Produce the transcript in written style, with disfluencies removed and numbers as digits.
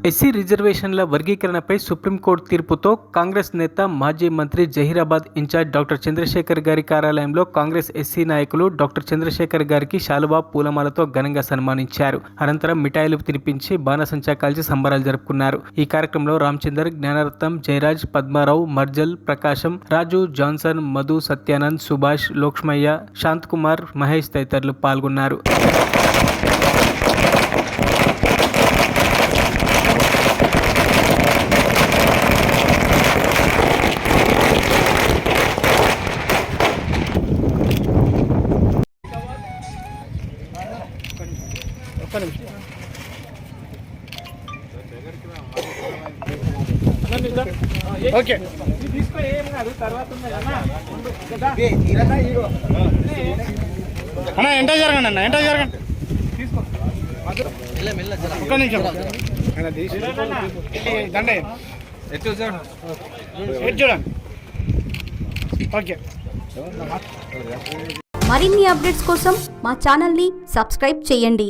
SC రిజర్వేషన్ల వర్గీకరణపై supreme court తీర్పుతో కాంగ్రెస్ నేత మాజీ మంత్రి జహీరాబాద్ ఇన్ఛార్జ్ డాక్టర్ చంద్రశేఖర్ గారి కార్యాలయంలో కాంగ్రెస్ ఎస్సీ నాయకులు డాక్టర్ చంద్రశేఖర్ గారికి శాలువా పూలమాలతో ఘనంగా సన్మానించారు. అనంతరం మిఠాయిలు తినిపించి బాణసంచా కాల్చి సంబరాలు జరుపుకున్నారు. ఈ కార్యక్రమంలో రామచందర్, జ్ఞానరత్నం, జయరాజ్, పద్మారావు, మర్జల్, ప్రకాశం, రాజు, జాన్సన్, మధు, సత్యానంద్, సుభాష్, లోక్ష్మయ్య, శాంత్ కుమార్, మహేష్ తదితరులు పాల్గొన్నారు. ఓకే అన్న ఎంట జరగండి అన్న ఎంట జరగండి ఒక్క నిమిషం దండే చూడండి. ఓకే మరిన్ని అప్డేట్స్ కోసం మా ఛానల్ని సబ్స్క్రైబ్ చేయండి.